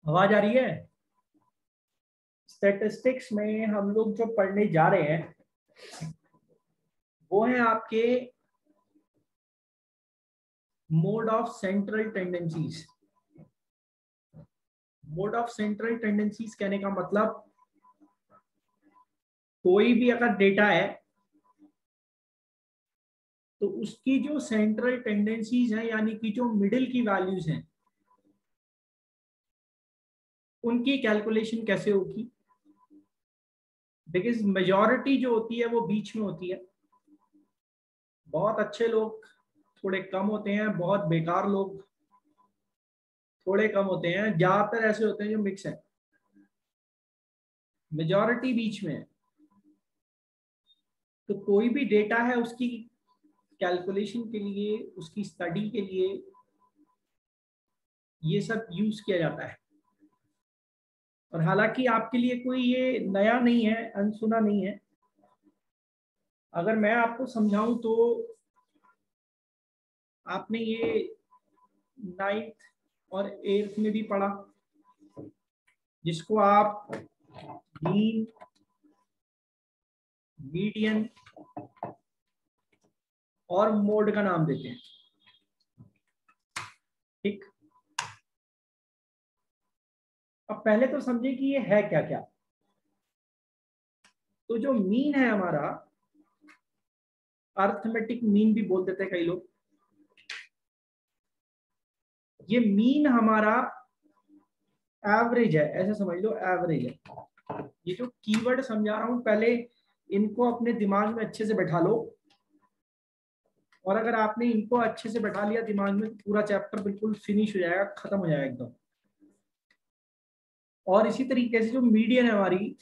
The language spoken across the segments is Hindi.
आवाज आ रही है? स्टैटिस्टिक्स में हम लोग जो पढ़ने जा रहे हैं वो है आपके mode of central tendencies. Mode of central tendencies कहने का मतलब कोई भी अगर डेटा है तो उसकी जो सेंट्रल टेंडेंसीज हैं यानी कि जो मिडिल की वैल्यूज हैं उनकी कैलकुलेशन कैसे होगी। बिकॉज मेजॉरिटी जो होती है वो बीच में होती है। बहुत अच्छे लोग थोड़े कम होते हैं, बहुत बेकार लोग थोड़े कम होते हैं, ज्यादातर ऐसे होते हैं जो मिक्स है। मेजॉरिटी बीच में है। तो कोई भी डेटा है उसकी कैलकुलेशन के लिए, उसकी स्टडी के लिए ये सब यूज किया जाता है। और हालांकि आपके लिए कोई ये नया नहीं है, अनसुना नहीं है। अगर मैं आपको समझाऊं तो आपने ये 9th और 8th में भी पढ़ा, जिसको आप मीन, मीडियन और मोड का नाम देते हैं। ठीक, अब पहले तो समझे कि ये है क्या क्या। तो जो मीन है हमारा, अर्थमेटिक मीन भी बोल देते हैं कई लोग। ये मीन हमारा एवरेज है, ऐसे समझ लो एवरेज है। ये जो कीवर्ड समझा रहा हूं पहले इनको अपने दिमाग में अच्छे से बैठा लो। और अगर आपने इनको अच्छे से बैठा लिया दिमाग में तो पूरा चैप्टर बिल्कुल फिनिश हो जाएगा, खत्म हो जाएगा एकदम। और इसी तरीके से जो मीडियन है हमारी,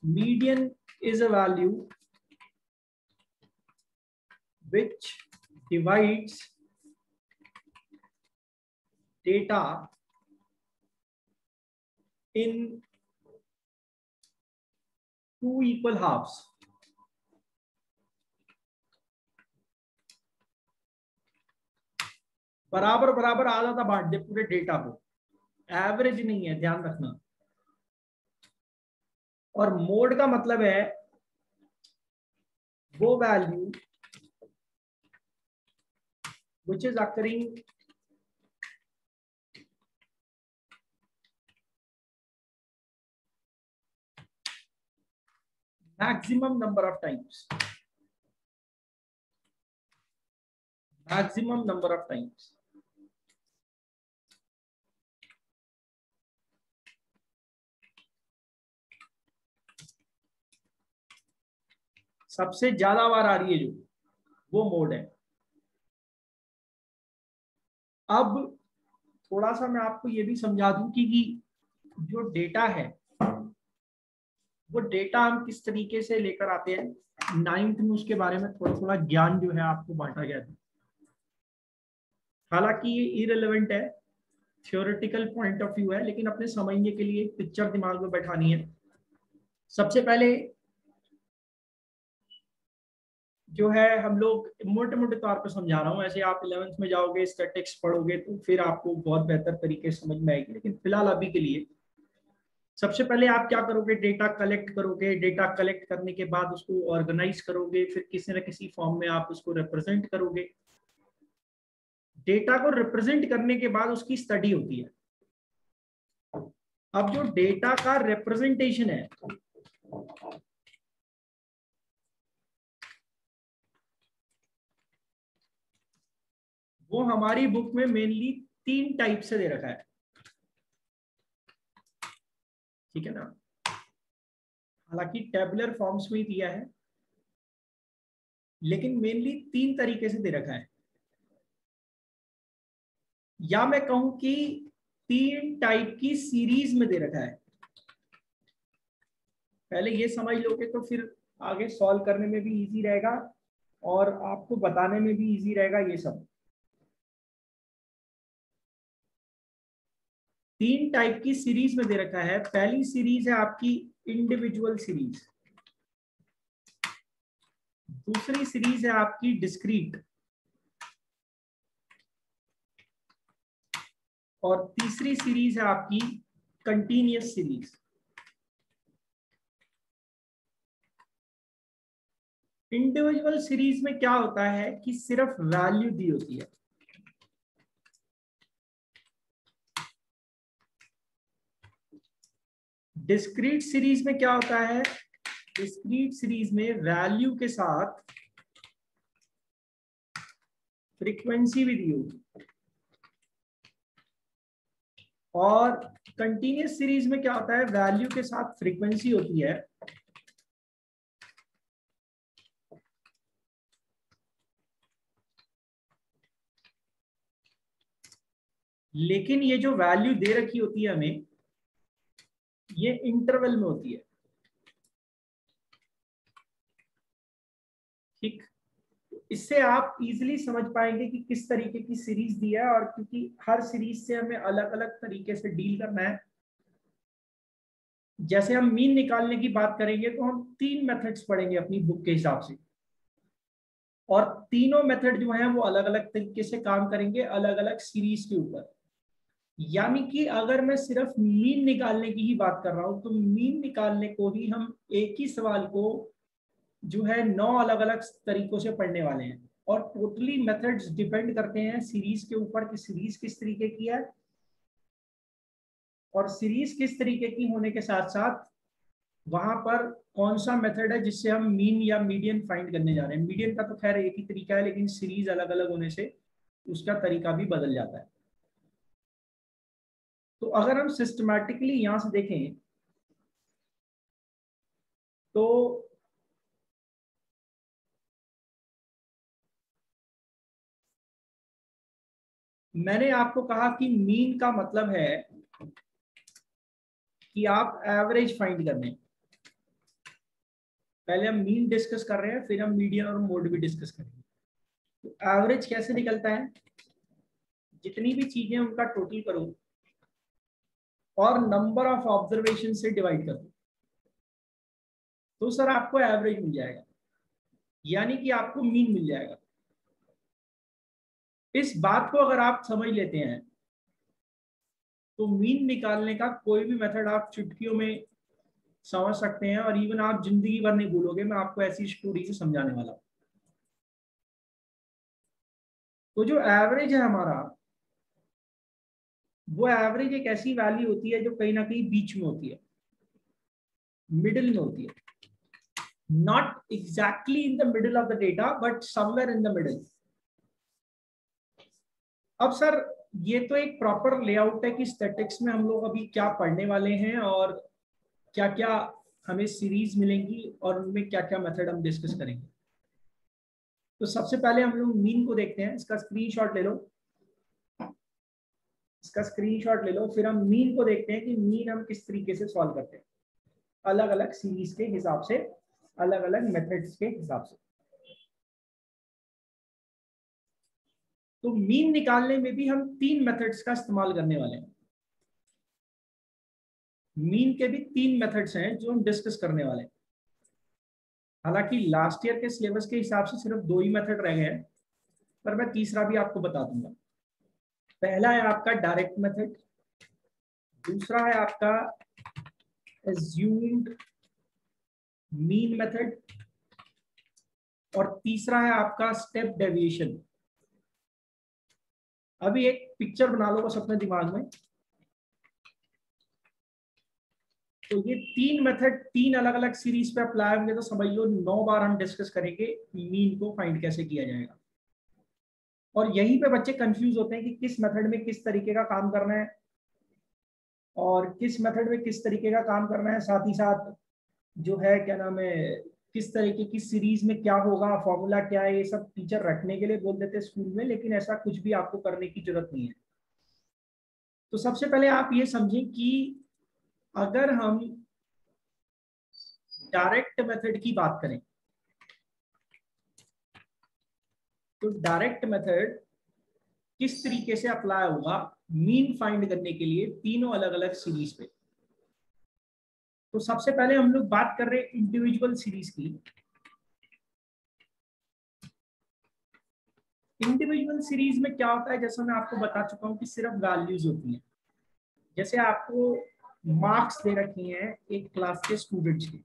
median is a value which divides data in two equal halves। बराबर बराबर आधा आधा बांट दे पूरे डेटा को, एवरेज नहीं है, ध्यान रखना। और मोड का मतलब है वो value which is occurring maximum number of times, maximum number of times। सबसे ज्यादा बार आ रही है जो, वो मोड है। अब थोड़ा सा मैं आपको ये भी समझा दूं कि जो डेटा है वो डेटा हम किस तरीके से लेकर आते हैं। 9th में उसके बारे में थोड़ा थोड़ा ज्ञान जो है आपको बांटा गया था। हालांकि ये इररिलेवेंट है, थ्योरेटिकल पॉइंट ऑफ व्यू है, लेकिन अपने समझने के लिए एक पिक्चर दिमाग में बैठानी है। सबसे पहले जो है हम लोग मोटे मोटे तौर पर समझा रहा हूँ, ऐसे आप 11th में जाओगे स्टैटिक्स पढ़ोगे तो फिर आपको बहुत बेहतर तरीके से समझ में आएगी। लेकिन फिलहाल अभी के लिए सबसे पहले आप क्या करोगे, डेटा कलेक्ट करोगे। डेटा कलेक्ट करने के बाद उसको ऑर्गेनाइज करोगे, फिर किसी न किसी फॉर्म में आप उसको रिप्रेजेंट करोगे। डेटा को रिप्रेजेंट करने के बाद उसकी स्टडी होती है। अब जो डेटा का रिप्रेजेंटेशन है वो हमारी बुक में मेनली 3 टाइप से दे रखा है। ठीक है ना, हालांकि टेबुलर फॉर्म्स में ही दिया है, लेकिन मेनली 3 तरीके से दे रखा है। या मैं कहूं कि 3 टाइप की सीरीज में दे रखा है। पहले ये समझ लोगे तो फिर आगे सॉल्व करने में भी इजी रहेगा और आपको बताने में भी इजी रहेगा। ये सब 3 टाइप की सीरीज में दे रखा है। पहली सीरीज है आपकी इंडिविजुअल सीरीज, दूसरी सीरीज है आपकी डिस्क्रीट, और तीसरी सीरीज है आपकी कंटिन्यूअस सीरीज। इंडिविजुअल सीरीज में क्या होता है कि सिर्फ वैल्यू दी होती है। डिस्क्रीट सीरीज में क्या होता है, डिस्क्रीट सीरीज में वैल्यू के साथ फ्रीक्वेंसी भी दी होगी। और कंटिन्यूअस सीरीज में क्या होता है, वैल्यू के साथ फ्रीक्वेंसी होती है, लेकिन ये जो वैल्यू दे रखी होती है हमें, ये इंटरवल में होती है। ठीक, इससे आप इजीली समझ पाएंगे कि किस तरीके की सीरीज दी है, और क्योंकि हर सीरीज से हमें अलग अलग तरीके से डील करना है। जैसे हम मीन निकालने की बात करेंगे तो हम 3 मेथड्स पढ़ेंगे अपनी बुक के हिसाब से, और तीनों मेथड जो हैं वो अलग अलग तरीके से काम करेंगे अलग अलग सीरीज के ऊपर। यानी कि अगर मैं सिर्फ मीन निकालने की ही बात कर रहा हूं तो मीन निकालने को ही हम एक ही सवाल को जो है 9 अलग अलग तरीकों से पढ़ने वाले हैं, और टोटली मेथड्स डिपेंड करते हैं सीरीज के ऊपर कि सीरीज किस तरीके की है, और सीरीज किस तरीके की होने के साथ साथ वहां पर कौन सा मेथड है जिससे हम मीन या मीडियन फाइंड करने जा रहे हैं। मीडियन का तो खैर एक ही तरीका है, लेकिन सीरीज अलग अलग होने से उसका तरीका भी बदल जाता है। तो अगर हम सिस्टमैटिकली यहां से देखें तो मैंने आपको कहा कि मीन का मतलब है कि आप एवरेज फाइंड करने। पहले हम मीन डिस्कस कर रहे हैं, फिर हम मीडियन और मोड भी डिस्कस करेंगे। तो एवरेज कैसे निकलता है, जितनी भी चीजें उनका टोटल करो और नंबर ऑफ ऑब्जर्वेशन से डिवाइड कर दो, तो सर आपको एवरेज मिल जाएगा, यानी कि आपको मीन मिल जाएगा। इस बात को अगर आप समझ लेते हैं तो मीन निकालने का कोई भी मेथड आप चुटकियों में समझ सकते हैं, और इवन आप जिंदगी भर नहीं भूलोगे। मैं आपको ऐसी स्टोरी से समझाने वाला हूं। तो जो एवरेज है हमारा, वो एवरेज एक ऐसी वैल्यू होती है जो कहीं ना कहीं बीच में होती है, मिडिल में होती है। Not exactly in the middle of the data, but somewhere in the middle. अब सर ये तो एक प्रॉपर लेआउट है कि स्टैटिक्स में हम लोग अभी क्या पढ़ने वाले हैं, और क्या क्या हमें सीरीज मिलेंगी, और उनमें क्या क्या मेथड हम डिस्कस करेंगे। तो सबसे पहले हम लोग मीन को देखते हैं। इसका स्क्रीनशॉट ले लो, इसका स्क्रीनशॉट ले लो, फिर हम मीन को देखते हैं कि मीन हम किस तरीके से सॉल्व करते हैं अलग अलग सीरीज के हिसाब से, अलग अलग मेथड्स के हिसाब से। तो मीन निकालने में भी हम 3 मेथड्स का इस्तेमाल करने वाले हैं। मीन के भी 3 मेथड्स हैं जो हम डिस्कस करने वाले हैं। हालांकि लास्ट ईयर के सिलेबस के हिसाब से सिर्फ 2 ही मेथड रह गए हैं, पर मैं तीसरा भी आपको बता दूंगा। पहला है आपका डायरेक्ट मेथड, दूसरा है आपका एज्यूम्ड मीन मेथड, और तीसरा है आपका स्टेप डेविएशन। अभी एक पिक्चर बना लो बस अपने दिमाग में। तो ये 3 मेथड 3 अलग अलग सीरीज पे अप्लाई होंगे, तो समझ लो 9 बार हम डिस्कस करेंगे मीन को फाइंड कैसे किया जाएगा। और यहीं पे बच्चे कंफ्यूज होते हैं कि किस मेथड में किस तरीके का काम करना है, और किस मेथड में किस तरीके का काम करना है। साथ ही साथ जो है क्या नाम है, किस तरीके की सीरीज में क्या होगा, फॉर्मूला क्या है, ये सब टीचर रखने के लिए बोल देते हैं स्कूल में, लेकिन ऐसा कुछ भी आपको करने की जरूरत नहीं है। तो सबसे पहले आप ये समझें कि अगर हम डायरेक्ट मेथड की बात करें तो डायरेक्ट मेथड किस तरीके से अप्लाई होगा मीन फाइंड करने के लिए तीनों अलग अलग सीरीज पे। तो सबसे पहले हम लोग बात कर रहे हैं इंडिविजुअल सीरीज की। इंडिविजुअल सीरीज में क्या होता है, जैसा मैं आपको बता चुका हूँ कि सिर्फ वैल्यूज होती हैं। जैसे आपको मार्क्स दे रखी हैं एक क्लास के स्टूडेंट्स के,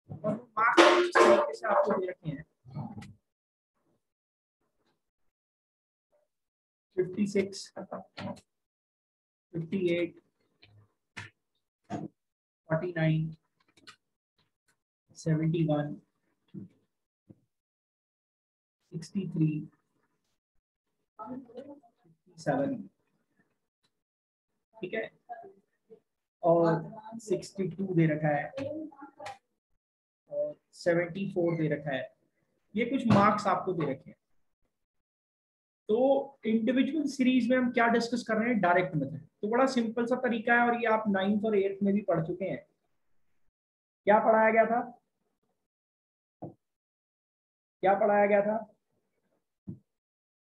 और मार्क्स इस तरीके से आपको दे रखे हैं 56, 58, 49, 71, 63, 57, ठीक है, और 62 दे रखा है, और 74 दे रखा है। ये कुछ मार्क्स आपको दे रखे हैं। तो इंडिविजुअल सीरीज में हम क्या डिस्कस कर रहे हैं, डायरेक्ट मेथड। तो बड़ा सिंपल सा तरीका है, और ये आप 9th और 8th में भी पढ़ चुके हैं। क्या पढ़ाया गया था, क्या पढ़ाया गया था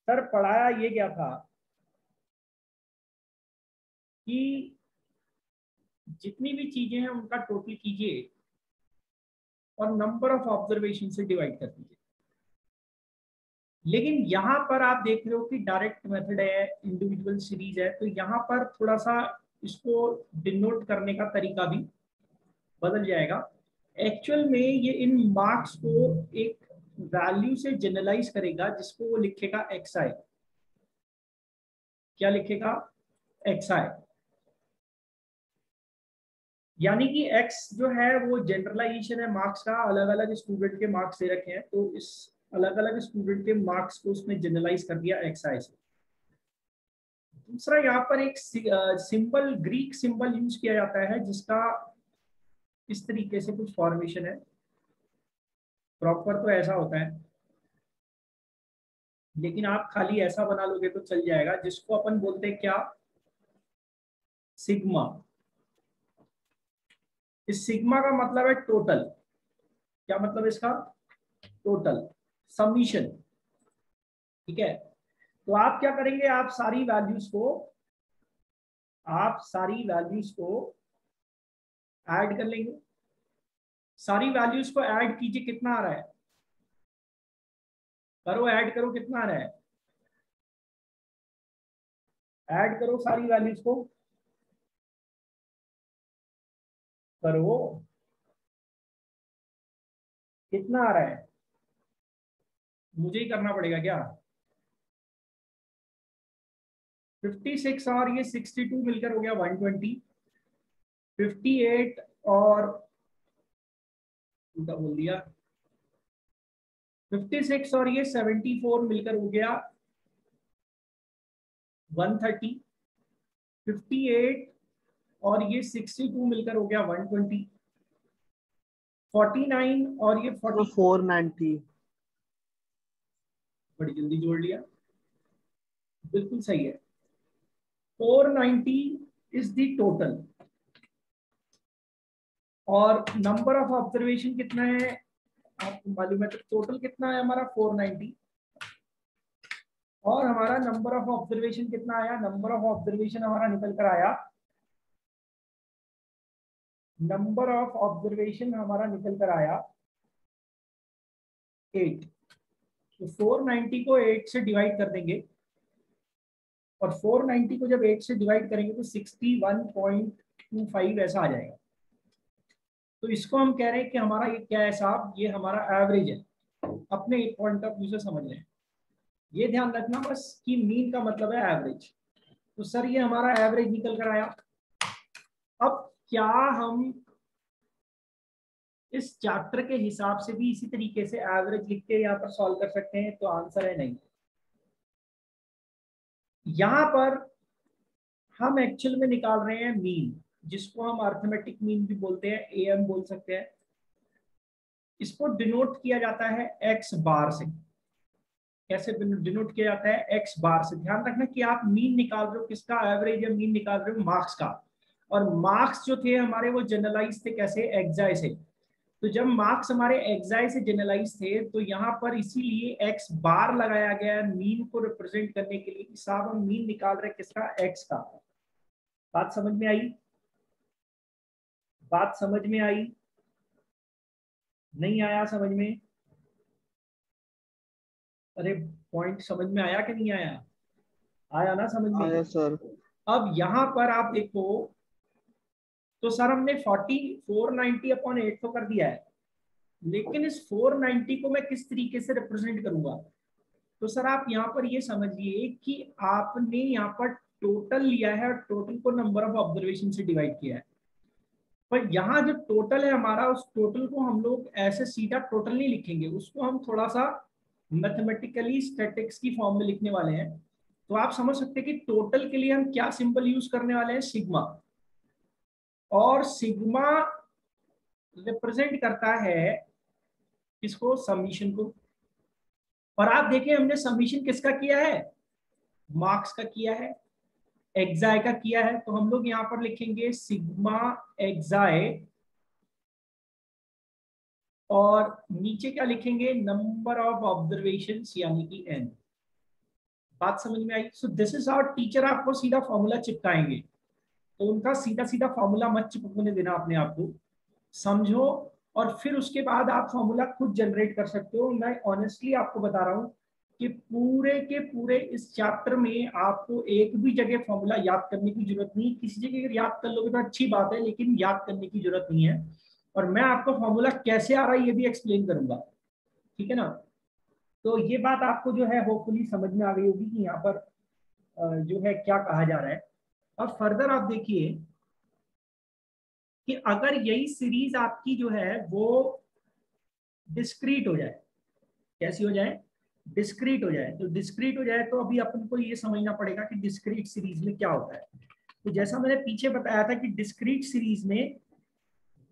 सर? पढ़ाया ये गया था कि जितनी भी चीजें हैं उनका टोटल कीजिए और नंबर ऑफ ऑब्जर्वेशन से डिवाइड कर दीजिए। लेकिन यहाँ पर आप देख रहे हो कि डायरेक्ट मेथड है, इंडिविजुअल सीरीज है, तो यहाँ पर थोड़ा सा इसको डिनोट करने का तरीका भी बदल जाएगा। एक्चुअल में ये इन मार्क्स को एक वैल्यू से जनरलाइज करेगा, जिसको वो लिखेगा xi। क्या लिखेगा? xi। यानी कि x जो है वो जनरलाइजेशन है मार्क्स का। अलग अलग स्टूडेंट के मार्क्स दे रखे हैं, तो इस अलग अलग स्टूडेंट के मार्क्स को उसने जनरलाइज कर दिया xi से। दूसरा, यहाँ पर एक सिंबल, ग्रीक सिंबल यूज किया जाता है, जिसका इस तरीके से कुछ फॉर्मेशन है। प्रॉपर तो ऐसा होता है, लेकिन आप खाली ऐसा बना लोगे तो चल जाएगा, जिसको अपन बोलते हैं क्या, सिग्मा। इस सिग्मा का मतलब है टोटल। क्या मतलब इसका? Total, summation. ठीक है, तो आप क्या करेंगे, आप सारी वैल्यूज को ऐड कर लेंगे। सारी वैल्यूज को ऐड कीजिए, कितना आ रहा है? करो, ऐड करो, कितना आ रहा है? ऐड करो सारी वैल्यूज को, करो, कितना आ रहा है? मुझे ही करना पड़ेगा क्या? 56 और ये 62 मिलकर हो गया 120। 58 और उल्टा बोल दिया, 56 और ये 74 मिलकर हो गया 130। 58 और ये 62 मिलकर हो गया 120। 49 और ये 40, 490। बड़ी जल्दी जोड़ लिया, बिल्कुल सही है। 490 इज द टोटल। और नंबर ऑफ ऑब्जर्वेशन कितना है आपको मालूम है? तो टोटल कितना है हमारा? 490। और हमारा नंबर ऑफ ऑब्जर्वेशन कितना आया? नंबर ऑफ ऑब्जर्वेशन हमारा निकल कर आया, नंबर ऑफ ऑब्जर्वेशन हमारा निकल कर आया 8। तो 490 को 8 से डिवाइड कर देंगे, और 490 को जब 8 से डिवाइड करेंगे तो 61.25 ऐसा आ जाएगा। तो इसको हम कह रहे हैं कि हमारा ये क्या है साहब, ये हमारा एवरेज है। अपने एक पॉइंट ऑफ व्यू से समझ लें, ये ध्यान रखना बस कि मीन का मतलब है एवरेज। तो सर ये हमारा एवरेज निकल कर आया। अब क्या हम इस चैप्टर के हिसाब से भी इसी तरीके से एवरेज लिख के यहाँ पर सॉल्व कर सकते हैं? तो आंसर है नहीं। यहाँ पर हम एक्चुअल में निकाल रहे हैं मीन, जिसको हम अर्थमेटिक मीन भी बोलते हैं, एएम बोल सकते हैं। इसको डिनोट किया जाता है एक्स बार से। कैसे डिनोट किया जाता है? एक्स बार से। ध्यान रखना कि आप मीन निकाल रहे हो किसका? एवरेज या मीन निकाल रहे हो मार्क्स का। और मार्क्स जो थे हमारे वो जनरलाइज थे, कैसे? एक्साई से। तो जब मार्क्स हमारे एक्साई से जनरलाइज थे, तो यहाँ पर इसीलिए एक्स बार लगाया गया मीन को रिप्रेजेंट करने के लिए कि साहब हम मीन निकाल रहे हैं किसका? एक्स का। बात समझ में आई? बात समझ में आई? नहीं आया समझ में? अरे पॉइंट समझ में आया कि नहीं आया? आया ना समझ में? आया सर। अब यहाँ पर आप देखो तो सर हमने 490/8 तो कर दिया है, लेकिन इस 490 को मैं किस तरीके से रिप्रेजेंट करूंगा? तो सर आप यहाँ पर ये समझिए कि आपने यहाँ पर टोटल लिया है और टोटल को नंबर ऑफ ऑब्जर्वेशन से डिवाइड किया है, पर यहाँ जो टोटल है हमारा, उस टोटल को हम लोग ऐसे सीधा टोटल नहीं लिखेंगे, उसको हम थोड़ा सा मैथमेटिकली स्टैटिक्स की फॉर्म में लिखने वाले हैं। तो आप समझ सकते हैं कि टोटल के लिए हम क्या सिंबल यूज करने वाले हैं, सिग्मा। और सिग्मा रिप्रेजेंट करता है किसको? समीशन को। और आप देखिए हमने समीशन किसका किया है? मार्क्स का किया है, एक्साई का किया है। तो हम लोग यहां पर लिखेंगे सिग्मा एक्साई, और नीचे क्या लिखेंगे? नंबर ऑफ ऑब्जर्वेशन यानी कि एन। बात समझ में आई? So this is our teacher आपको सीधा फॉर्मूला चिपकाएंगे, तो उनका सीधा सीधा फॉर्मूला मत चिपकने देना अपने आप को, समझो। और फिर उसके बाद आप फॉर्मूला खुद जनरेट कर सकते हो। मैं ऑनेस्टली आपको बता रहा हूँ कि पूरे के पूरे इस चैप्टर में आपको एक भी जगह फॉर्मूला याद करने की जरूरत नहीं। किसी जगह अगर याद कर लोगे तो अच्छी बात है, लेकिन याद करने की जरूरत नहीं है। और मैं आपको फॉर्मूला कैसे आ रहा है ये भी एक्सप्लेन करूंगा, ठीक है ना? तो ये बात आपको जो है होपफुली समझ में आ गई होगी कि यहाँ पर जो है क्या कहा जा रहा है। अब फर्दर आप देखिए कि अगर यही सीरीज आपकी जो है वो डिस्क्रीट हो जाए, कैसी हो जाए? डिस्क्रीट हो जाए। तो डिस्क्रीट हो जाए तो अभी अपन को ये समझना पड़ेगा कि डिस्क्रीट सीरीज में क्या होता है। तो जैसा मैंने पीछे बताया था कि डिस्क्रीट सीरीज में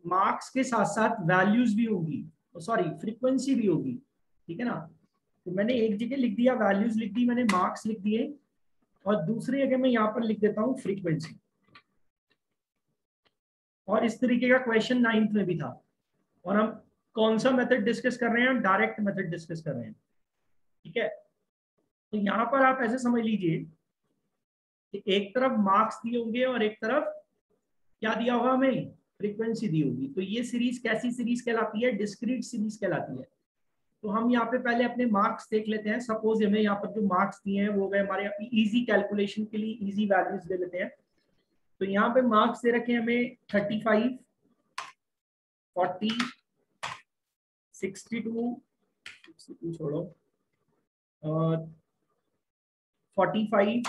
मार्क्स के साथ साथ वैल्यूज भी होगी, सॉरी फ्रीक्वेंसी भी होगी, ठीक है ना? तो मैंने एक जगह लिख दिया वैल्यूज लिख दी, मैंने मार्क्स लिख दिए, और दूसरी जगह मैं यहाँ पर लिख देता हूँ फ्रीक्वेंसी। और इस तरीके का क्वेश्चन 9th में भी था। और हम कौन सा मेथड डिस्कस कर रहे हैं? हम डायरेक्ट मेथड डिस्कस कर रहे हैं, ठीक है? तो यहाँ पर आप ऐसे समझ लीजिए कि एक तरफ मार्क्स दिए होंगे और एक तरफ क्या दिया होगा हमें? फ्रीक्वेंसी दी होगी। तो ये सीरीज कैसी सीरीज कहलाती है? डिस्क्रीट सीरीज कहलाती है। तो हम यहाँ पे पहले अपने मार्क्स देख लेते हैं। सपोज हमें यहाँ पर जो मार्क्स दिए हैं वो गए हमारे इजी कैलकुलेशन के लिए, इजी वैल्यूज ले लेते हैं। तो यहाँ पे मार्क्स दे रखे हैं हमें 35, 40, 62 छोड़ो, और 45,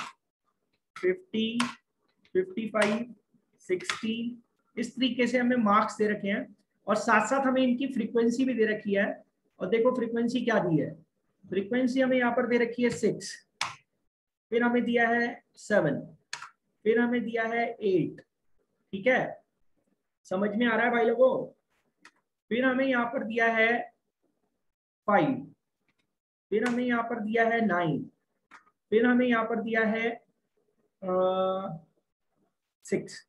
50, 55, 60, इस तरीके से हमें मार्क्स दे रखे हैं। और साथ साथ हमें इनकी फ्रीक्वेंसी भी दे रखी है। और देखो फ्रीक्वेंसी क्या दी है? फ्रीक्वेंसी हमें यहाँ पर दे रखी है 6, फिर हमें दिया है 7, फिर हमें दिया है 8, ठीक है? समझ में आ रहा है भाई लोगों? फिर हमें यहाँ पर दिया है 5, फिर हमें यहाँ पर दिया है 9, फिर हमें यहाँ पर दिया है 6।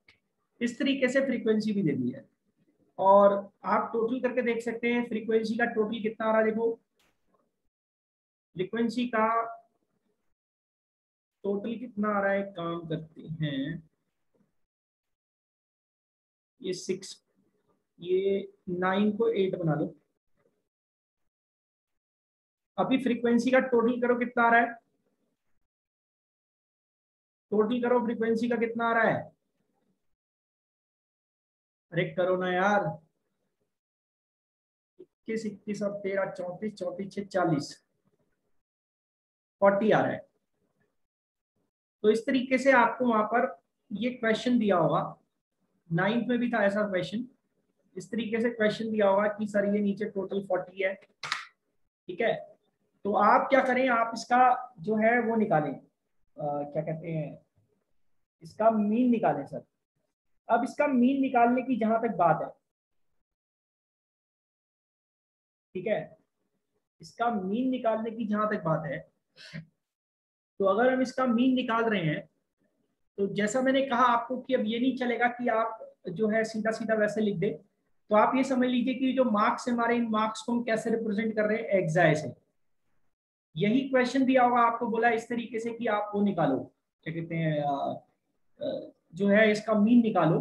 इस तरीके से फ्रीक्वेंसी भी दे दी है। और आप टोटल करके देख सकते हैं फ्रीक्वेंसी का टोटल कितना आ रहा है। देखो फ्रीक्वेंसी का टोटल कितना आ रहा है, काम करते हैं, ये 6, ये 9 को 8 बना लो। अभी फ्रीक्वेंसी का टोटल करो कितना आ रहा है, टोटल करो फ्रीक्वेंसी का कितना आ रहा है। अरे करो ना यार, 21, 21 और 13, 34, 34, 6, 40, 40 आ रहा है। तो इस तरीके से आपको वहां पर ये क्वेश्चन दिया होगा, 9th में भी था ऐसा क्वेश्चन। इस तरीके से क्वेश्चन दिया होगा कि सर ये नीचे टोटल 40 है, ठीक है? तो आप क्या करें, आप इसका जो है वो निकालें, क्या कहते हैं, इसका मीन निकालें सर। अब इसका मीन निकालने की जहां तक बात है, ठीक है, इसका मीन निकालने की जहां तक बात है, तो अगर हम इसका मीन निकाल रहे हैं तो जैसा मैंने कहा आपको कि अब ये नहीं चलेगा कि आप जो है सीधा सीधा वैसे लिख दे। तो आप ये समझ लीजिए कि जो मार्क्स है हमारे, इन मार्क्स को हम कैसे रिप्रेजेंट कर रहे हैं? एक्साई से। यही क्वेश्चन दिया होगा आपको, बोला इस तरीके से कि आप वो निकालो, क्या कहते हैं, जो है इसका मीन निकालो।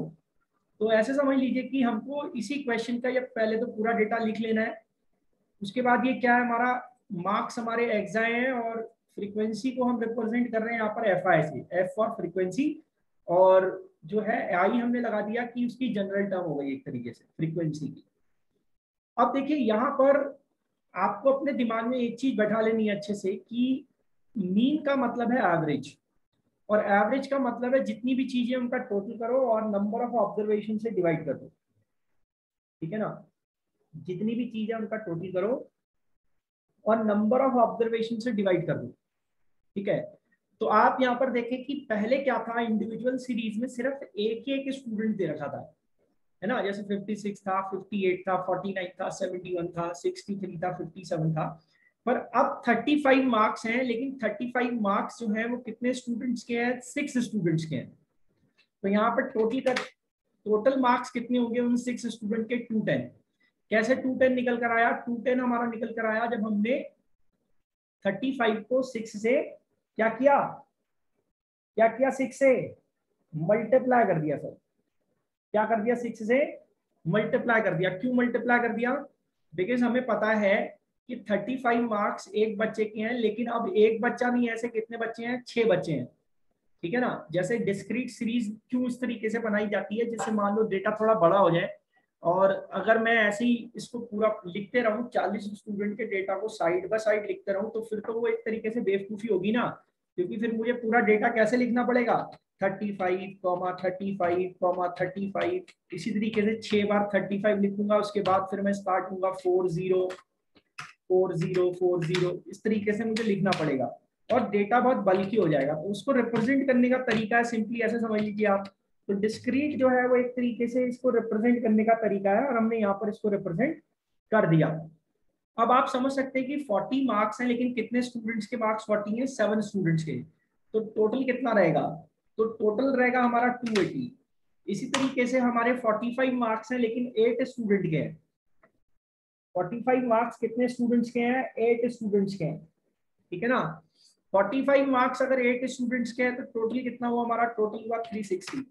तो ऐसे समझ लीजिए कि हमको इसी क्वेश्चन का ये पहले तो पूरा डेटा लिख लेना है। उसके बाद ये क्या है, हमारा मार्क्स हमारे एक्साई है और फ्रीक्वेंसी को हम रिप्रेजेंट कर रहे हैं यहाँ पर एफ आई से, एफ फॉर फ्रीक्वेंसी, और जो है आई हमने लगा दिया कि उसकी जनरल टर्म हो गई एक तरीके से फ्रीक्वेंसी की। अब देखिए यहाँ पर आपको अपने दिमाग में एक चीज बैठा लेनी है अच्छे से कि मीन का मतलब है एवरेज, और एवरेज का मतलब है जितनी भी चीजें उनका टोटल करो और नंबर ऑफ ऑब्जर्वेशन से डिवाइड कर दो, ठीक है ना। जितनी भी चीजें उनका टोटल करो और नंबर ऑफ ऑब्जर्वेशन से डिवाइड कर दो, ठीक है। तो आप यहाँ पर देखें कि पहले क्या था, इंडिविजुअल सीरीज में सिर्फ एक ही एक स्टूडेंट दे रखा था, है ना, जैसे 56 था, 58 था, 49 था, 71 था, 63 था, 57 था। पर अब 35 मार्क्स हैं, लेकिन 35 मार्क्स जो है वो कितने स्टूडेंट्स के हैं, 6 स्टूडेंट्स के हैं। तो यहाँ पर टोटल मार्क्स कितने होंगे उन 6 स्टूडेंट के, 210। कैसे 210 निकल कर आया, 210 हमारा निकल कर आया जब हमने 35 को 6 से क्या किया, 6 से मल्टीप्लाई कर दिया सर, क्या कर दिया, 6 से मल्टीप्लाई कर दिया। क्यों मल्टीप्लाई कर दिया, बिकॉज हमें पता है कि 35 मार्क्स एक बच्चे के हैं, लेकिन अब एक बच्चा नहीं है, ऐसे कितने बच्चे हैं, 6 बच्चे हैं, ठीक है ना। जैसे डिस्क्रीट सीरीज क्यों इस तरीके से बनाई जाती है, जैसे मान लो डेटा थोड़ा बड़ा हो जाए, और अगर मैं ऐसे ही इसको पूरा लिखते रहूं, 40 स्टूडेंट के डेटा को साइड बाय साइड लिखते रहूं, तो फिर तो वो एक तरीके से बेवकूफी होगी ना, क्योंकि फिर मुझे पूरा डेटा कैसे लिखना पड़ेगा, 35, 35, 35, इसी तरीके से 6 बार 35 लिखूंगा, उसके बाद फिर मैं स्टार्ट दूंगा 40, 40, 40, इस तरीके से मुझे लिखना पड़ेगा, और डेटा बहुत बल्कि हो जाएगा। तो उसको रिप्रेजेंट करने का तरीका है, सिंपली ऐसे समझ लीजिए आप। तो डिस्क्रीट जो है वो एक तरीके से इसको रिप्रेजेंट करने का तरीका है, और हमने यहाँ पर इसको रिप्रेजेंट कर दिया। अब आप समझ सकते हैं कि 40 मार्क्स हैं, लेकिन कितने स्टूडेंट्स के मार्क्स 40 हैं, 7 स्टूडेंट्स के। तो टोटल कितना रहेगा, तो टोटल रहेगा हमारा 280। इसी तरीके से हमारे 45 मार्क्स हैं, लेकिन 8 स्टूडेंट के हैं। 45 मार्क्स कितने स्टूडेंट्स के हैं, 8 स्टूडेंट्स के हैं, ठीक है ना। 45 मार्क्स अगर 8 स्टूडेंट्स के हैं, तो टोटल कितना हुआ हमारा, टोटल हुआ 360।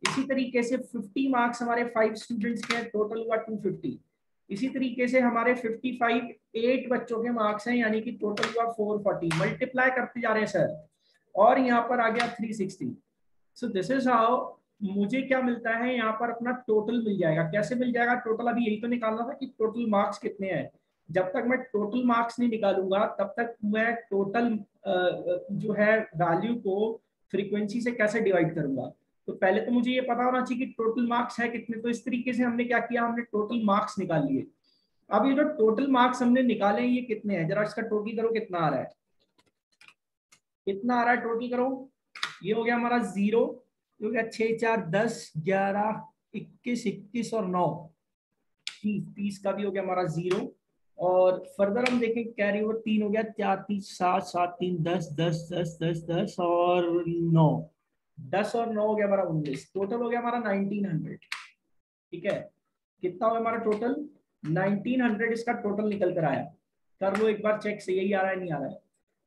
इसी तरीके से 50 मार्क्स हमारे 5 स्टूडेंट्स के हैं, टोटल हुआ 250। इसी तरीके से हमारे 55 8 बच्चों के मार्क्स हैं, यानी कि टोटल हुआ 440। मल्टीप्लाई करते जा रहे हैं सर, और यहाँ पर आ गया 360। सो दिस इज हाउ मुझे क्या मिलता है, यहाँ पर अपना टोटल मिल जाएगा। कैसे मिल जाएगा टोटल, अभी यही तो निकालना था कि टोटल मार्क्स कितने हैं। जब तक मैं टोटल मार्क्स नहीं निकालूंगा, तब तक मैं टोटल जो है वैल्यू को फ्रीक्वेंसी से कैसे डिवाइड करूंगा। तो पहले तो मुझे ये पता होना चाहिए कि टोटल मार्क्स है कितने। तो इस तरीके से हमने क्या किया, हमने टोटल मार्क्स निकाल लिए। अब ये जो टोटल मार्क्स हमने निकाले ये कितने हैं, जरा इसका टोटल करो, कितना आ रहा है, कितना आ रहा है, टोटल करो। ये हो गया हमारा 0, ये हो गया 6, 4, 10, 11, 21, 21 और 9, 30 का भी हो गया हमारा 0। और फर्दर हम देखें कैरी ओवर 3 हो गया, 4, 3, 7, 7, 3, 10, 10, 10, 10, 10 और 9, 10 और 9 हो गया हमारा 19। टोटल हो गया हमारा 1900, ठीक है। कितना हो गया हमारा टोटल, 1900 इसका टोटल निकल कर आया। कर लो एक बार चेक से, यही आ रहा है नहीं आ रहा है।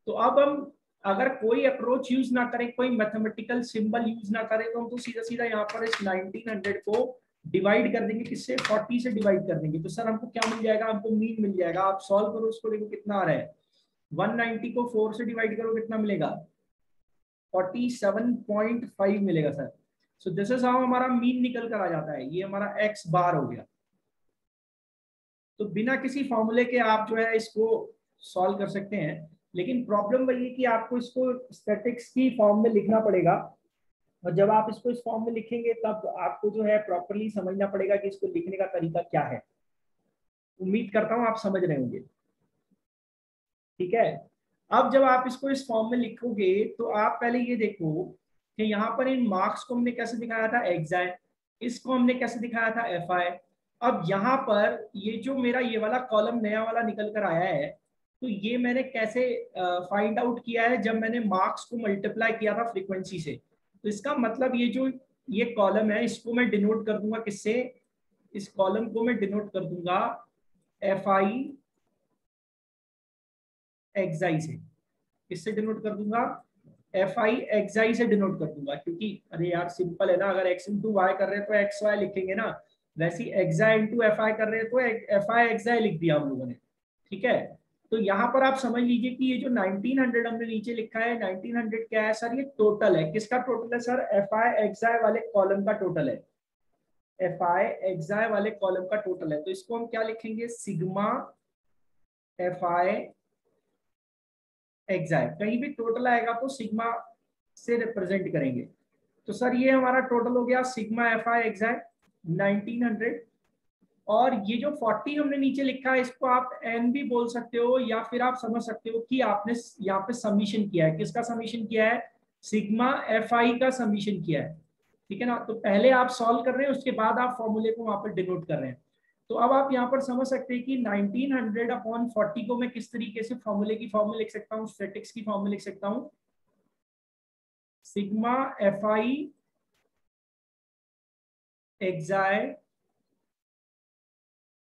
तो अब हम अगर कोई अप्रोच यूज ना करें, कोई मैथमेटिकल सिंबल यूज ना करें, तो हम तो सीधा सीधा यहाँ पर इस 1900 को डिवाइड कर देंगे, किससे, 40 से डिवाइड कर देंगे। तो सर हमको क्या मिल जाएगा, हमको मीन मिल जाएगा। आप सॉल्व करो उसको, देखो कितना आ रहा है। 190 को 4 से डिवाइड करो, कितना मिलेगा, 47.5 मिलेगा sir. So this is how हमारा मीन निकल कर आ जाता है। ये हमारा एक्स बार हो गया। तो बिना किसी फॉर्मूले के आप जो है इसको सॉल्व कर सकते हैं, लेकिन प्रॉब्लम वही है कि आपको इसको स्टैटिक्स की फॉर्म में लिखना पड़ेगा, और जब आप इसको इस फॉर्म में लिखेंगे तब आपको जो है प्रॉपरली समझना पड़ेगा कि इसको लिखने का तरीका क्या है। उम्मीद करता हूं आप समझ रहे होंगे, ठीक है। अब जब आप इसको इस फॉर्म में लिखोगे, तो आप पहले ये देखो कि यहाँ पर इन मार्क्स को हमने कैसे दिखाया था, एक्साई, इसको हमने कैसे दिखाया था, एफ आई। अब यहाँ पर ये जो मेरा ये वाला कॉलम नया वाला निकल कर आया है, तो ये मैंने कैसे फाइंड आउट किया है, जब मैंने मार्क्स को मल्टीप्लाई किया था फ्रीक्वेंसी से। तो इसका मतलब ये जो ये कॉलम है, इसको मैं डिनोट कर दूंगा किससे, इस कॉलम को मैं डिनोट कर दूंगा एफ आई एक्साई से। किससे डिनोट कर दूंगा, एफ आई एक्साई से डिनोट कर दूंगा, क्योंकि अरे यार सिंपल है ना, अगर एक्स इंटू वाई कर रहे हैं तो एक्स वाई लिखेंगे ना, वैसे एक्साई इंटू एफ आई कर रहे हैं तो एफ आई एक्साई लिख दिया हम लोगों ने, ठीक है। तो यहाँ पर आप समझ लीजिए कि ये जो 1900 हमने नीचे लिखा है, 1900 क्या है सर? ये टोटल है। किसका टोटल है सर? FI XI वाले कॉलम का टोटल है। FI XI वाले कॉलम का टोटल है। तो इसको हम क्या लिखेंगे? Sigma FI XI। कहीं भी टोटल आएगा तो सिग्मा से रिप्रेजेंट करेंगे। तो सर ये हमारा टोटल हो गया सिग्मा FI XI 1900। और ये जो 40 हमने नीचे लिखा है, इसको आप n भी बोल सकते हो, या फिर आप समझ सकते हो कि आपने यहाँ पे समीशन किया है। किसका समीशन किया है? सिग्मा FI का समीशन किया है। ठीक है ना? तो पहले आप सॉल्व कर रहे हैं, उसके बाद आप फॉर्मूले को वहां पर डिनोट कर रहे हैं। तो अब आप यहाँ पर समझ सकते हैं कि 1900 अपॉन 40 को मैं किस तरीके से फॉर्मूले की फॉर्म में लिख सकता हूँ, स्टैटिक्स की फॉर्म में लिख सकता हूँ। Sigma FI XI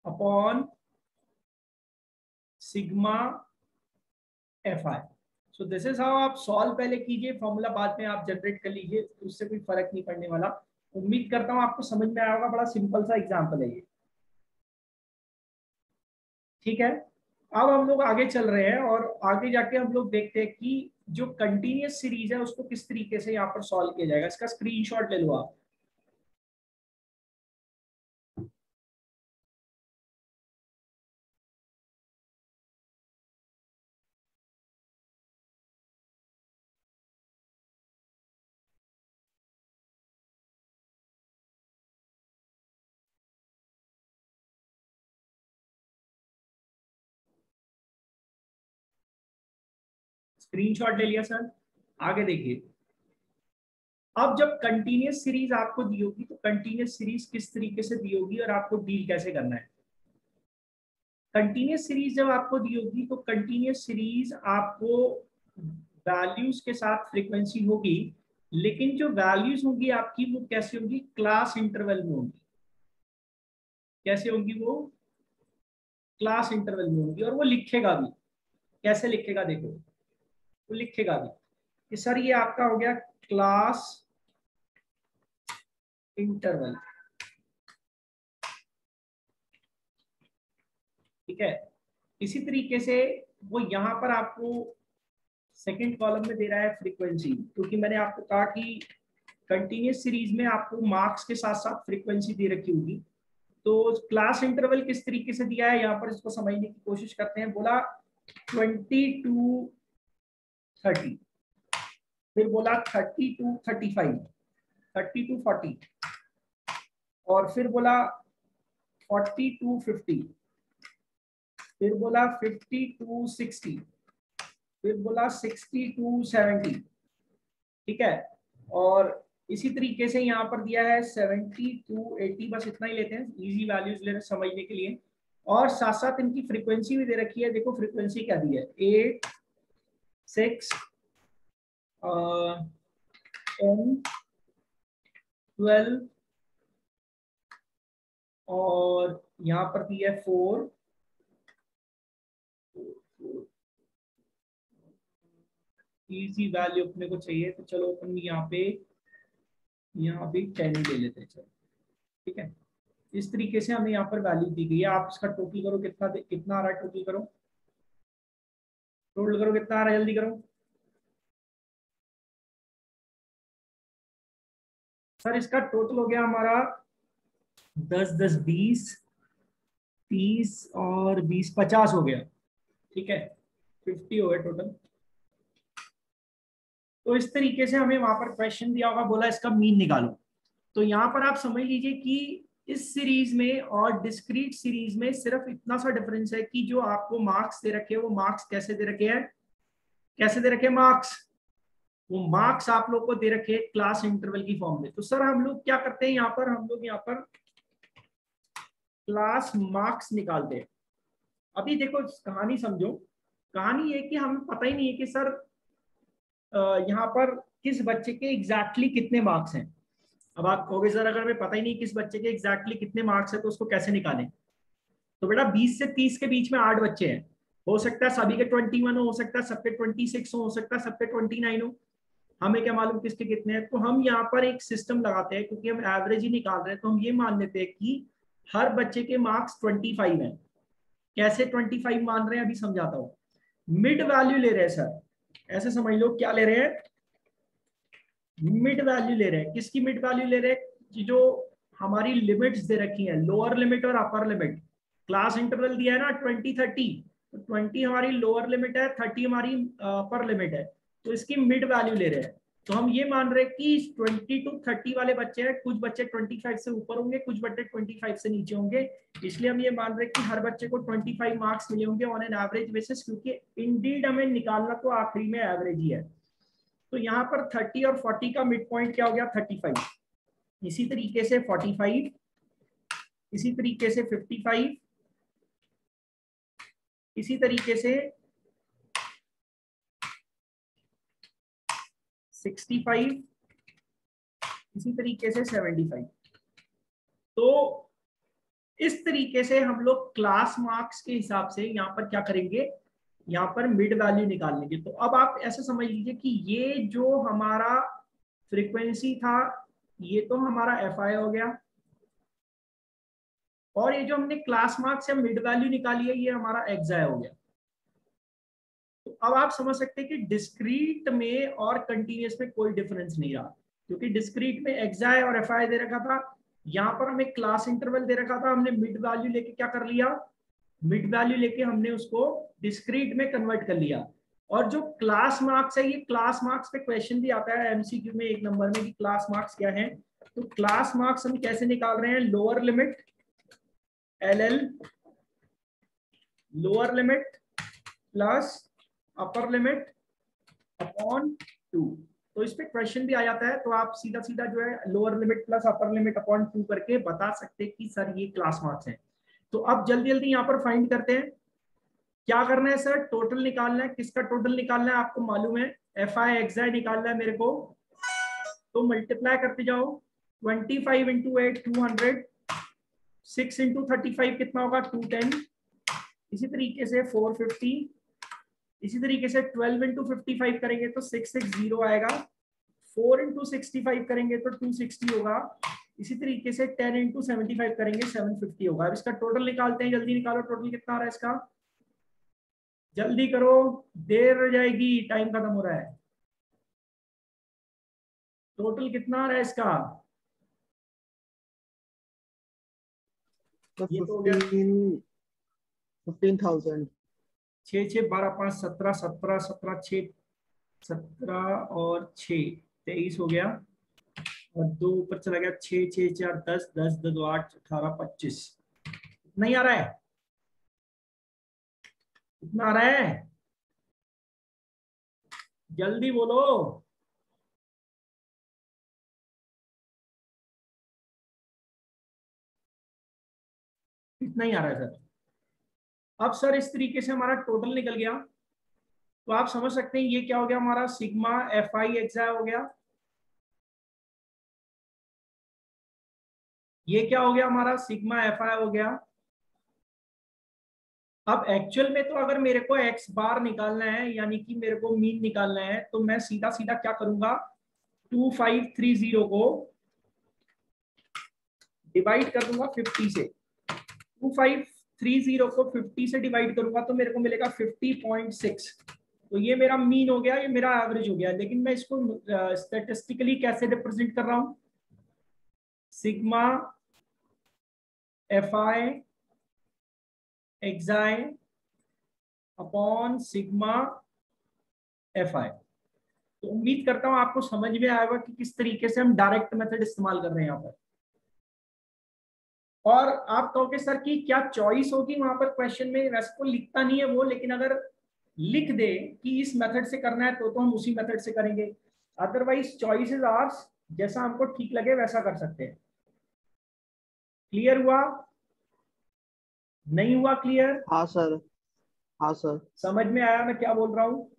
upon sigma FI। So this is how आप सॉल्व पहले कीजिए, फॉर्मूला बाद में आप जनरेट कर लीजिए, उससे कोई फर्क नहीं पड़ने वाला। उम्मीद करता हूं आपको समझ में आया होगा। बड़ा सिंपल सा एग्जांपल है ये। ठीक है, अब हम लोग आगे चल रहे हैं और आगे जाके हम लोग देखते हैं कि जो कंटिन्यूअस सीरीज है उसको किस तरीके से यहाँ पर सॉल्व किया जाएगा। इसका स्क्रीनशॉट ले लो आप। स्क्रीनशॉट ले लिया सर? आगे देखिए, अब जब कंटिन्यूअस सीरीज आपको दी होगी तो कंटिन्यूअस सीरीज किस तरीके से दी होगी और आपको डील कैसे करना है। कंटिन्यूअस सीरीज जब आपको दी होगी तो कंटिन्यूअस सीरीज आपको वैल्यूज के साथ फ्रीक्वेंसी होगी, लेकिन जो वैल्यूज होगी आपकी वो कैसे होगी? क्लास इंटरवल में होगी। कैसे होगी वो? क्लास इंटरवल में होगी। और वो लिखेगा भी। कैसे लिखेगा? देखो, वो लिखेगा भी कि सर ये आपका हो गया क्लास इंटरवल। ठीक है, इसी तरीके से वो यहाँ पर आपको सेकंड कॉलम में दे रहा है फ्रीक्वेंसी, क्योंकि मैंने आपको कहा कि कंटिन्यूअस सीरीज में आपको मार्क्स के साथ साथ फ्रीक्वेंसी दे रखी होगी। तो क्लास इंटरवल किस तरीके से दिया है यहाँ पर, इसको समझने की कोशिश करते हैं। बोला 20 to 30, फिर बोला 30 to 35, 30 to 40, और फिर बोला 40 to 50, फिर बोला 50 to 60, फिर बोला 60 to 70। ठीक है, और इसी तरीके से यहाँ पर दिया है 70 to 80। बस इतना ही लेते हैं, इजी वैल्यूज ले समझने के लिए। और साथ साथ इनकी फ्रीक्वेंसी भी दे रखी है। देखो फ्रीक्वेंसी क्या दी है? 8, 6, 10, 12, और यहाँ पर दिया है 4। इजी वैल्यू अपने को चाहिए, तो चलो अपन यहाँ भी 10 ही ले लेते हैं। चलो ठीक है, इस तरीके से हमें यहाँ पर वैल्यू दी गई है। आप इसका टोटल करो, कितना आ रहा है? टोटल करो, टोटल करो, कितना आ रहा है? जल्दी करो सर। इसका टोटल हो गया हमारा 10, 10, 20, 30 और 20, 50 हो गया। ठीक है, 50 हो गया टोटल। तो इस तरीके से हमें वहां पर क्वेश्चन दिया होगा, बोला इसका मीन निकालो। तो यहाँ पर आप समझ लीजिए कि इस सीरीज में और डिस्क्रीट सीरीज में सिर्फ इतना सा डिफरेंस है कि जो आपको मार्क्स दे रखे हैं वो मार्क्स कैसे दे रखे हैं? कैसे दे रखे हैं मार्क्स? वो मार्क्स आप लोग को दे रखे हैं क्लास इंटरवल की फॉर्म में। तो सर हम लोग क्या करते हैं यहाँ पर? हम लोग यहाँ पर क्लास मार्क्स निकालते हैं। अभी देखो कहानी समझो। कहानी ये कि हमें पता ही नहीं है कि सर यहाँ पर किस बच्चे के एग्जैक्टली कितने मार्क्स हैं। अब आप कहोगे सर अगर हमें पता ही नहीं किस बच्चे के एग्जैक्टली कितने मार्क्स है तो उसको कैसे निकालें? तो बेटा 20 से 30 के बीच में 8 बच्चे हैं। हो सकता है सभी के 21 हो सकता है सबके 26 हो सकता है सबके 29 हो। हमें क्या मालूम किसके कितने हैं? तो हम यहाँ पर एक सिस्टम लगाते हैं, क्योंकि हम एवरेज ही निकाल रहे हैं, तो हम ये मान लेते हैं कि हर बच्चे के मार्क्स 25 हैं। कैसे 25 मान रहे हैं अभी समझाता हूँ। मिड वैल्यू ले रहे हैं सर, ऐसे समझ लो, क्या ले रहे हैं, मिड वैल्यू ले रहे हैं। किसकी मिड वैल्यू ले रहे हैं, कि जो हमारी लिमिट्स दे रखी हैं, लोअर लिमिट और अपर लिमिट। क्लास इंटरवल दिया है ना 20-30, तो 20 हमारी लोअर लिमिट है, 30 हमारी अपर लिमिट है, तो इसकी मिड वैल्यू ले रहे हैं। तो हम ये मान रहे हैं कि 20 to 30 वाले बच्चे हैं, कुछ बच्चे 25 से ऊपर होंगे, कुछ बच्चे 25 से नीचे होंगे, इसलिए हम ये मान रहे हैं कि हर बच्चे को 25 मार्क्स मिले होंगे ऑन एन एवरेज बेसिस, क्योंकि इंडीड हमें निकालना तो आखिरी में एवरेज ही है। तो यहाँ पर 30 और 40 का मिड पॉइंट क्या हो गया, 35। इसी तरीके से 45, इसी तरीके से 55, इसी तरीके से 65, इसी तरीके से 75। तो इस तरीके से हम लोग क्लास मार्क्स के हिसाब से यहाँ पर क्या करेंगे, यहाँ पर मिड वैल्यू निकाल लेंगे। तो अब आप ऐसे समझ लीजिए कि ये जो हमारा फ्रीक्वेंसी था, ये तो हमारा एफआई हो गया, और ये जो हमने क्लास मार्क्स या मिड वैल्यू निकाली है, ये हमारा एक्सआई हो गया। तो अब आप समझ सकते हैं कि डिस्क्रीट में और कंटिन्यूअस में कोई डिफरेंस नहीं रहा, क्योंकि डिस्क्रीट में एक्सआई और एफआई दे रखा था, यहाँ पर हमें क्लास इंटरवल दे रखा था, हमने मिड वैल्यू लेके क्या कर लिया, मिड वैल्यू लेके हमने उसको डिस्क्रीट में कन्वर्ट कर लिया। और जो क्लास मार्क्स है, ये क्लास मार्क्स पे क्वेश्चन भी आता है एमसीक्यू में 1 नंबर में कि क्लास मार्क्स क्या है। तो क्लास मार्क्स हम कैसे निकाल रहे हैं, lower limit LL, lower limit plus upper limit upon 2। तो इस पे क्वेश्चन भी आ जाता है, तो आप सीधा सीधा जो है lower limit plus upper limit upon 2 करके बता सकते हैं कि सर ये क्लास मार्क्स है। तो अब जल्दी जल्दी यहाँ पर फाइंड करते हैं, क्या करना है सर, टोटल निकालना है। किसका टोटल निकालना है, आपको मालूम है, एफआई एक्सआई निकालना है मेरे को। तो मल्टीप्लाई करते जाओ, 25 इंटू 8 200, 6 इंटू 35 कितना होगा 210, इसी तरीके से 450, इसी तरीके से 12 इंटू 55 करेंगे तो 660 आएगा, 4 इंटू 65 करेंगे तो 260 होगा, इसी तरीके से 10 इंटू 75 करेंगे 750 होगा। अब इसका टोटल निकालते हैं, जल्दी निकालो टोटल कितना आ रहा है इसका, जल्दी करो, देर हो जाएगी, टाइम खत्म हो रहा है। टोटल कितना आ रहा है इसका, ये तो हो गया 15,000। 6 6 12 5 17 17 17 6 17 और 6 23 हो गया, और 2 ऊपर चला गया, 6 6 4 10 10 2 8 18 25। नहीं आ रहा है, कितना आ रहा है, जल्दी बोलो। इतना ही आ रहा है सर। अब सर इस तरीके से हमारा टोटल निकल गया, तो आप समझ सकते हैं ये क्या हो गया, हमारा सिग्मा एफआई एक्सआई हो गया। ये क्या हो गया, हमारा सिग्मा एफआई हो गया। अब एक्चुअल में तो अगर मेरे को एक्स बार निकालना है, यानी कि मेरे को मीन निकालना है, तो मैं सीधा सीधा क्या करूंगा, 2530 को डिवाइड कर दूंगा 50 से। 2530 को 50 से डिवाइड करूंगा तो मेरे को मिलेगा 50.6। तो ये मेरा मीन हो गया, ये मेरा एवरेज हो गया। लेकिन मैं इसको स्टैटिस्टिकली कैसे रिप्रेजेंट कर रहा हूं, sigma FI XI upon sigma FI. तो उम्मीद करता हूं आपको समझ में आएगा कि किस तरीके से हम डायरेक्ट मेथड इस्तेमाल कर रहे हैं यहाँ पर। और आप कहोगे सर कि क्या चॉइस होगी वहां पर क्वेश्चन में, वैसे तो लिखता नहीं है वो, लेकिन अगर लिख दे कि इस मेथड से करना है तो हम उसी मेथड से करेंगे, अदरवाइज चॉइस इज आवर्स, जैसा हमको ठीक लगे वैसा कर सकते हैं। क्लियर हुआ, नहीं हुआ क्लियर? हाँ सर, हाँ सर। समझ में आया मैं क्या बोल रहा हूँ?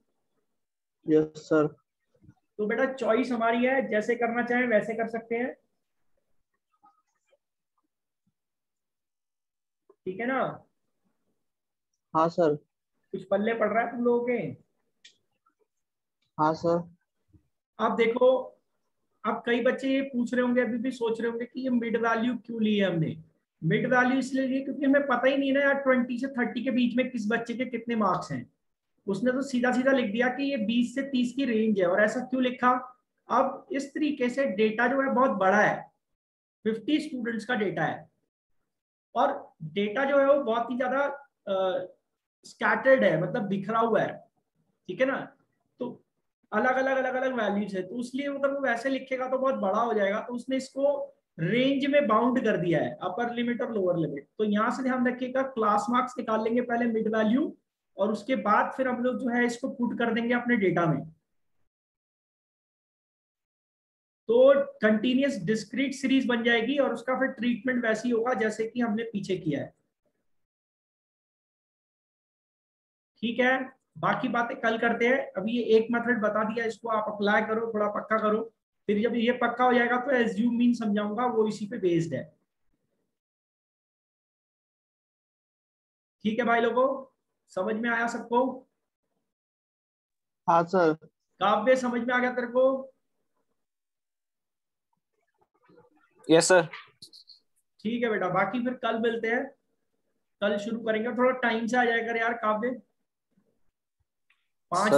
Yes sir. तो बेटा चॉइस हमारी है, जैसे करना चाहें वैसे कर सकते हैं, ठीक है ना? हाँ सर। कुछ पल्ले पड़ रहा है तुम लोगों के? हाँ सर। अब देखो, अब कई बच्चे ये पूछ रहे होंगे, अभी भी सोच रहे होंगे कि ये मिड वैल्यू क्यों ली है हमने। मिड वैल्यू इसलिए ली क्योंकि हमें पता ही नहीं ना यार 20 से 30 के बीच में किस बच्चे के कितने मार्क्स हैं। उसने तो सीधा सीधा लिख दिया कि ये 20 से 30 की रेंज है। और ऐसा क्यों लिखा? अब इस तरीके से डेटा जो है बहुत बड़ा है, 50 स्टूडेंट्स का डेटा है, और डेटा जो है वो बहुत ही ज्यादा स्कैटर्ड है, मतलब बिखरा हुआ है, ठीक है ना। तो अलग अलग वैल्यूज है, तो इसलिए अगर वो वैसे लिखेगा तो बहुत बड़ा हो जाएगा। तो उसने इसको रेंज में बाउंड कर दिया है, अपर लिमिट और लोअर लिमिट। तो यहां से ध्यान रखिएगा, क्लास मार्क्स निकाल लेंगे पहले, मिड वैल्यू, और उसके बाद फिर हम लोग जो है इसको पुट कर देंगे अपने डेटा में। तो कंटिन्यूअस डिस्क्रीट सीरीज बन जाएगी, और उसका फिर ट्रीटमेंट वैसे ही होगा जैसे कि हमने पीछे किया है। ठीक है, बाकी बातें कल करते हैं। अभी ये एक मेथड बता दिया, इसको आप अप्लाई करो, थोड़ा पक्का करो। फिर जब ये पक्का हो जाएगा तो एज्यूम मीन समझाऊंगा, वो इसी पे बेस्ड है। ठीक है भाई लोगों, समझ में आया सबको? हाँ सर। काव्य समझ में आ गया तेरे को? Yes sir. ठीक है बेटा, बाकी फिर कल मिलते हैं, कल शुरू करेंगे। थोड़ा टाइम से आ जाएगा यार काव्य, 5